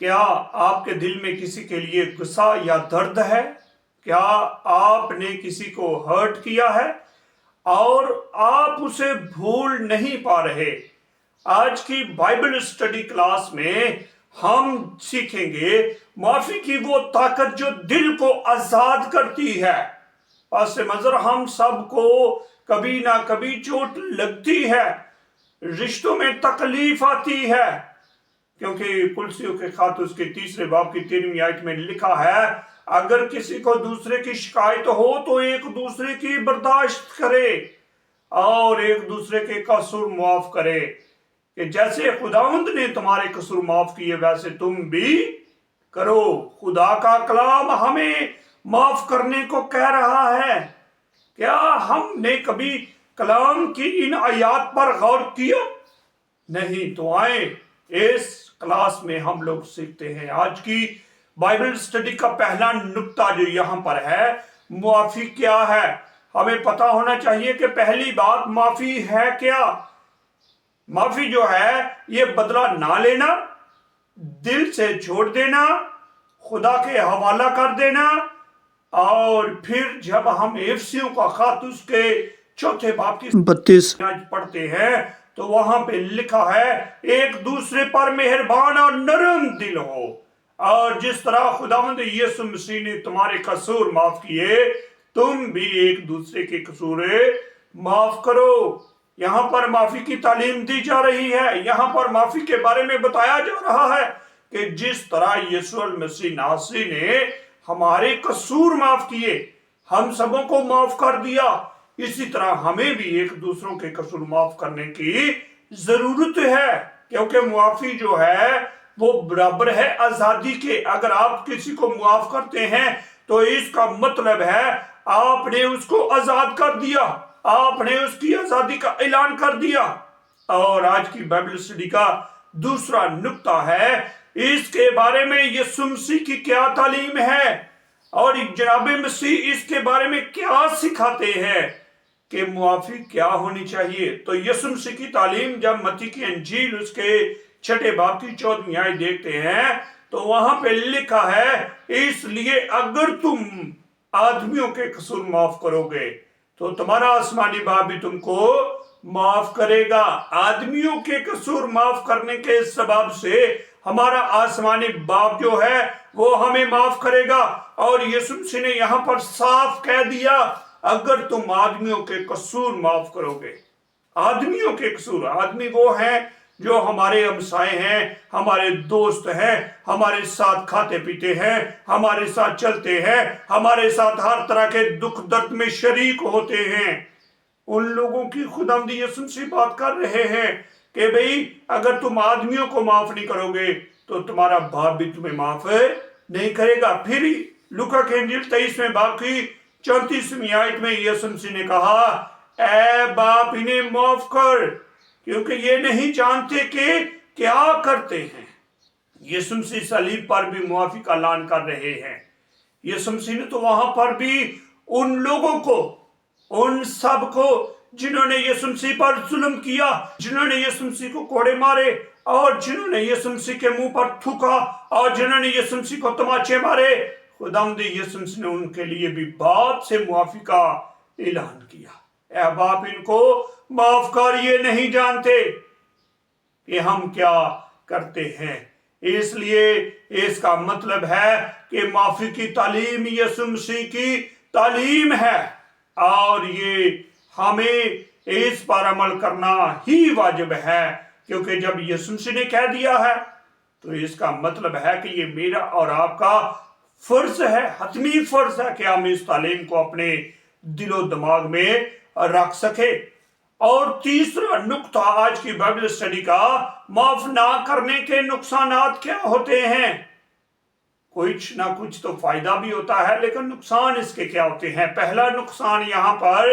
کیا آپ کے دل میں کسی کے لیے غصہ یا درد ہے؟ کیا آپ نے کسی کو ہرٹ کیا ہے اور آپ اسے بھول نہیں پا رہے؟ آج کی بائبل اسٹڈی کلاس میں ہم سیکھیں گے معافی کی وہ طاقت جو دل کو آزاد کرتی ہے۔ پس منظر ہم سب کو کبھی نہ کبھی چوٹ لگتی ہے، رشتوں میں تکلیف آتی ہے، کیونکہ کلسیوں کے خط اس کے 3 باب کی 13ویں آیت میں لکھا ہے، اگر کسی کو دوسرے کی شکایت ہو تو ایک دوسرے کی برداشت کرے اور ایک دوسرے کے قصور معاف کرے، کہ جیسے خداوند نے تمہارے قصور معاف کیے ویسے تم بھی کرو۔ خدا کا کلام ہمیں معاف کرنے کو کہہ رہا ہے۔ کیا ہم نے کبھی کلام کی ان آیات پر غور کیا؟ نہیں تو آئیں اس کلاس میں ہم لوگ سیکھتے ہیں۔ آج کی بائبل اسٹڈی کا پہلا نقطہ جو یہاں پر ہے، معافی کیا ہے۔ ہمیں پتا ہونا چاہیے کہ پہلی بات معافی ہے کیا۔ معافی جو ہے یہ بدلہ نہ لینا، دل سے چھوڑ دینا، خدا کے حوالہ کر دینا، اور پھر جب ہم افسیوں کا خط اس کے 4 باب کی 32 پڑھتے ہیں تو وہاں پہ لکھا ہے، ایک دوسرے پر مہربان اور نرم دل ہو، اور جس طرح خداوند یسوع مسیح نے تمہارے قصور معاف کیے تم بھی ایک دوسرے کے قصور معاف کرو۔ یہاں پر معافی کی تعلیم دی جا رہی ہے۔ یہاں پر معافی کے بارے میں بتایا جا رہا ہے کہ جس طرح یسوع المسیح ناصری نے ہمارے قصور معاف کیے، ہم سبوں کو معاف کر دیا، اسی طرح ہمیں بھی ایک دوسروں کے قصور معاف کرنے کی ضرورت ہے، کیونکہ معافی جو ہے وہ برابر ہے آزادی کے۔ اگر آپ کسی کو معاف کرتے ہیں تو اس کا مطلب ہے آپ نے اس کو آزاد کر دیا، آپ نے اس کی آزادی کا اعلان کر دیا۔ اور آج کی بائبل اسٹڈی کا دوسرا نقطہ ہے، اس کے بارے میں یسوع مسیح کی کیا تعلیم ہے اور جناب مسیح اس کے بارے میں کیا سکھاتے ہیں کہ معافی کیا ہونی چاہیے۔ تو یسوع مسیح کی تعلیم جب متی کی انجیل اس کے 6 باب کی 14ویں آیت دیکھتے ہیں تو وہاں پہ لکھا ہے، اس لیے اگر تم آدمیوں کے قصور معاف کرو گے تو تمہارا آسمانی باپ بھی تم کو معاف کرے گا۔ آدمیوں کے قصور معاف کرنے کے سبب سے ہمارا آسمانی باپ جو ہے وہ ہمیں معاف کرے گا۔ اور یسوع مسیح نے یہاں پر صاف کہہ دیا، اگر تم آدمیوں کے قصور معاف کرو گے۔ آدمیوں کے قصور، آدمی وہ ہیں جو ہمارے ہمسائے ہیں، ہمارے دوست ہیں، ہمارے ساتھ کھاتے پیتے ہیں، ہمارے ساتھ چلتے ہیں، ہمارے ساتھ ہر طرح کے دکھ درد میں شریک ہوتے ہیں۔ ان لوگوں کی خداوند یسوع مسیح بات کر رہے ہیں کہ بھئی اگر تم آدمیوں کو معاف نہیں کرو گے تو تمہارا باپ بھی تمہیں معاف نہیں کرے گا۔ پھر لوکا کی انجیل 23 باب کی 34ویں آیت میں یسوع مسیح نے کہا، اے باپ انہیں معاف کر کیونکہ یہ نہیں جانتے کہ کیا کرتے ہیں۔ یسوع مسیح صلیب پر بھی معافی کا اعلان کر رہے ہیں۔ یسوع مسیح نے تو وہاں پر بھی ان لوگوں کو، ان سب کو جنہوں نے یسوع مسیح پر ظلم کیا، جنہوں نے یسوع مسیح کو کوڑے مارے، اور جنہوں نے یسوع مسیح کے منہ پر تھوکا، اور جنہوں نے یسوع مسیح کو تماچے مارے، خداوند یسوع مسیح نے ان کے لیے بھی باپ سے معافی کا اعلان کیا۔ اے باپ ان کو معاف کر، یہ نہیں جانتے کہ ہم کیا کرتے ہیں۔ اس لیے اس کا مطلب ہے کہ معافی کی تعلیم یسوع مسیح کی تعلیم ہے، اور یہ ہمیں اس پر عمل کرنا ہی واجب ہے، کیونکہ جب یسوع مسیح نے کہہ دیا ہے تو اس کا مطلب ہے کہ یہ میرا اور آپ کا فرض ہے، حتمی فرض ہے کہ ہم اس تعلیم کو اپنے دل و دماغ میں رکھ سکے۔ اور تیسرا نقطہ آج کی بائبل اسٹڈی کا، معاف نہ کرنے کے نقصانات کیا ہوتے ہیں۔ کچھ نہ کچھ تو فائدہ بھی ہوتا ہے، لیکن نقصان اس کے کیا ہوتے ہیں۔ پہلا نقصان یہاں پر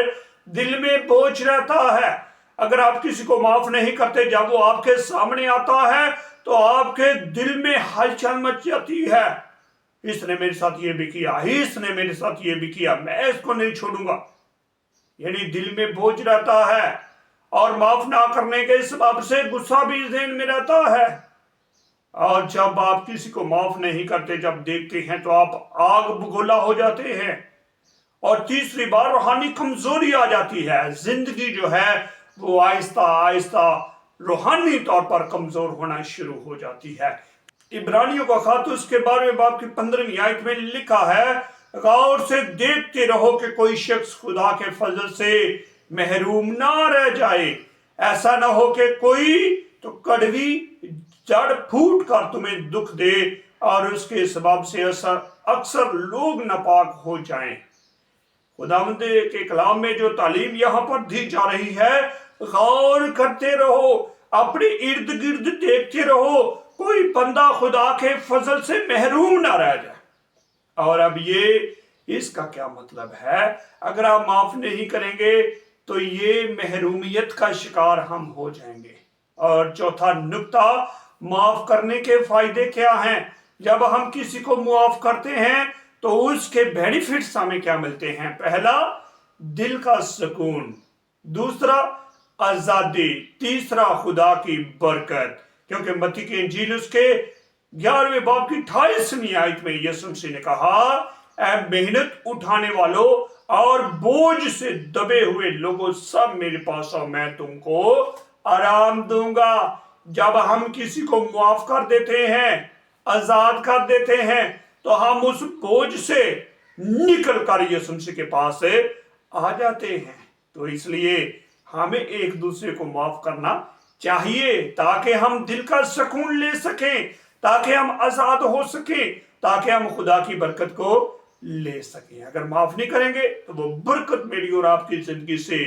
دل میں بوجھ رہتا ہے۔ اگر آپ کسی کو معاف نہیں کرتے، جب وہ آپ کے سامنے آتا ہے تو آپ کے دل میں ہلچل مچ جاتی ہے، اس نے میرے ساتھ یہ بھی کیا، اس نے میرے ساتھ یہ بھی کیا، میں اس کو نہیں چھوڑوں گا۔ یعنی دل میں بوجھ رہتا ہے، اور معاف نہ کرنے کے سبب سے غصہ بھی ذہن میں رہتا ہے۔ اور جب آپ کسی کو معاف نہیں کرتے، جب دیکھتے ہیں تو آپ آگ بگولا ہو جاتے ہیں۔ اور تیسری بات، روحانی کمزوری آ جاتی ہے، زندگی جو ہے وہ آہستہ آہستہ روحانی طور پر کمزور ہونا شروع ہو جاتی ہے۔ عبرانیوں کا خط اس کے 12ویں باب کی 15ویں آیت میں لکھا ہے، غور سے دیکھتے رہو کہ کوئی شخص خدا کے فضل سے محروم نہ رہ جائے، ایسا نہ ہو کہ کوئی تو کڑوی جڑ پھوٹ کر تمہیں دکھ دے اور اس کے سبب سے اکثر لوگ ناپاک ہو جائیں۔ خداوند کے کلام میں جو تعلیم یہاں پر دی جا رہی ہے، غور کرتے رہو، اپنے ارد گرد دیکھتے رہو، کوئی بندہ خدا کے فضل سے محروم نہ رہ جائے۔ اور اب اس کا کیا مطلب ہے؟ اگر آپ معاف نہیں کریں گے تو یہ محرومیت کا شکار ہم ہو جائیں گے۔ اور چوتھا نکتہ، معاف کرنے کے فائدے کیا ہیں؟ جب ہم کسی کو معاف کرتے ہیں تو اس کے بینیفٹس ہمیں کیا ملتے ہیں؟ پہلا، دل کا سکون، دوسرا آزادی، تیسرا خدا کی برکت۔ کیونکہ متی کی انجیل اس کے 11ویں باب کی 28ویں آیت میں یسوع مسیح نے کہا، اے محنت اٹھانے والوں اور بوجھ سے دبے ہوئے لوگوں، سب میرے پاس آؤ، میں تم کو آرام دوں گا۔ جب ہم کسی کو معاف کر دیتے ہیں، آزاد کر دیتے ہیں، تو ہم اس بوجھ سے نکل کر یسوع مسیح کے پاس آ جاتے ہیں۔ تو اس لیے ہمیں ایک دوسرے کو معاف کرنا چاہیے تاکہ ہم دل کا سکون لے سکیں، تاکہ ہم آزاد ہو سکیں، تاکہ ہم خدا کی برکت کو لے سکیں۔ اگر معاف نہیں کریں گے تو وہ برکت میری اور آپ کی زندگی سے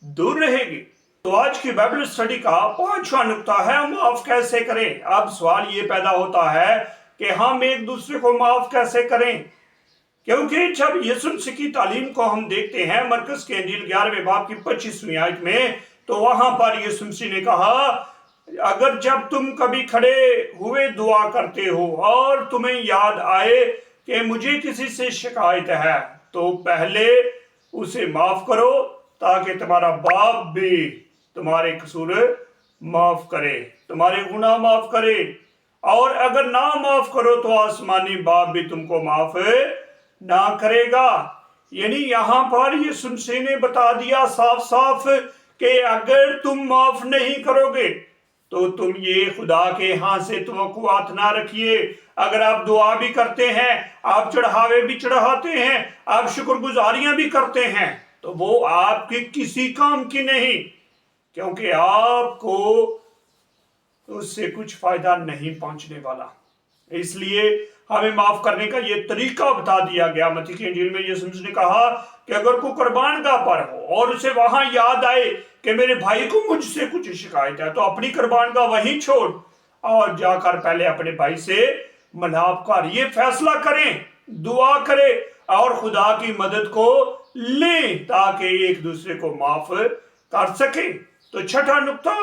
دور رہے گی۔ تو آج کی بائبل اسٹڈی کا 5واں نکتہ ہے، معاف کیسے کریں۔ اب سوال یہ پیدا ہوتا ہے کہ ہم ایک دوسرے کو معاف کیسے کریں؟ کیونکہ جب یسوع مسیح کی تعلیم کو ہم دیکھتے ہیں مرکز کی انجیل 11ویں باب کی 25ویں آیت میں، تو وہاں پر یسوع مسیح نے کہا، اگر جب تم کبھی کھڑے ہوئے دعا کرتے ہو اور تمہیں یاد آئے کہ مجھے کسی سے شکایت ہے، تو پہلے اسے معاف کرو تاکہ تمہارا باپ بھی تمہارے قصور معاف کرے، تمہارے گناہ معاف کرے، اور اگر نہ معاف کرو تو آسمانی باپ بھی تم کو معاف نہ کرے گا۔ یعنی یہاں پر یسوع مسیح نے بتا دیا صاف صاف کہ اگر تم معاف نہیں کرو گے تو تم یہ خدا کے ہاں سے توقعات نہ رکھیے۔ اگر آپ دعا بھی کرتے ہیں، آپ چڑھاوے بھی چڑھاتے ہیں، آپ شکر گزاریاں بھی کرتے ہیں، تو وہ آپ کے کسی کام کی نہیں، کیونکہ آپ کو اس سے کچھ فائدہ نہیں پہنچنے والا۔ اس لیے ہمیں معاف کرنے کا یہ طریقہ بتا دیا گیا۔ متی کی انجیل میں یسوع مسیح نے کہا کہ اگر کوئی قربان گاہ پر ہو اور اسے وہاں یاد آئے کہ میرے بھائی کو مجھ سے کچھ شکایت ہے، تو اپنی قربان گاہ وہیں چھوڑ اور جا کر پہلے اپنے بھائی سے ملاپ کر، یہ فیصلہ کریں، دعا کریں اور خدا کی مدد کو لیں تاکہ ایک دوسرے کو معاف کر سکیں۔ تو چھٹا نکتہ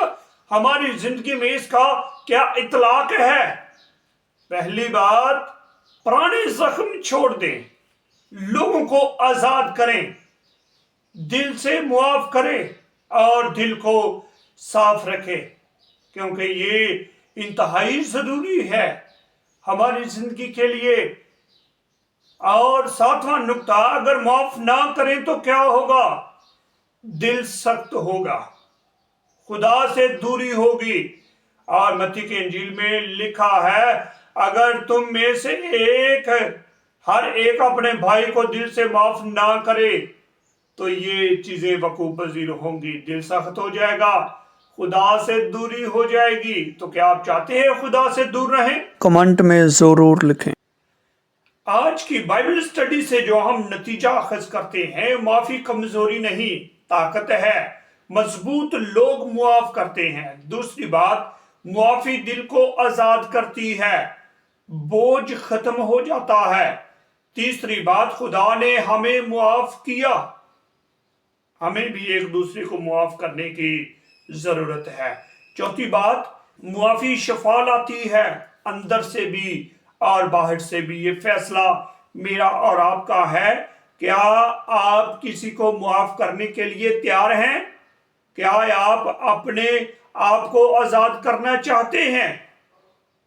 ہماری زندگی میں اس کا کیا اطلاق ہے؟ پہلی بات، پرانے زخم چھوڑ دیں، لوگوں کو آزاد کریں، دل سے معاف کریں اور دل کو صاف رکھیں، کیونکہ یہ انتہائی ضروری ہے ہماری زندگی کے لیے۔ اور 7واں نکتہ، اگر معاف نہ کریں تو کیا ہوگا؟ دل سخت ہوگا، خدا سے دوری ہوگی۔ اور متی کی انجیل میں لکھا ہے، اگر تم میں سے ہر ایک اپنے بھائی کو دل سے معاف نہ کرے تو یہ چیزیں وقوع پذیر ہوں گی، دل سخت ہو جائے گا، خدا سے دوری ہو جائے گی۔ تو کیا آپ چاہتے ہیں خدا سے دور رہیں؟ کمنٹ میں ضرور لکھیں۔ آج کی بائبل اسٹڈی سے جو ہم نتیجہ اخذ کرتے ہیں، معافی کمزوری نہیں، طاقت ہے۔ مضبوط لوگ معاف کرتے ہیں۔ دوسری بات، معافی دل کو آزاد کرتی ہے، بوجھ ختم ہو جاتا ہے۔ تیسری بات، خدا نے ہمیں معاف کیا، ہمیں بھی ایک دوسرے کو معاف کرنے کی ضرورت ہے۔ چوتھی بات، معافی شفا لاتی ہے، اندر سے بھی اور باہر سے بھی۔ یہ فیصلہ میرا اور آپ کا ہے۔ کیا آپ کسی کو معاف کرنے کے لیے تیار ہیں؟ کیا آپ اپنے آپ کو آزاد کرنا چاہتے ہیں؟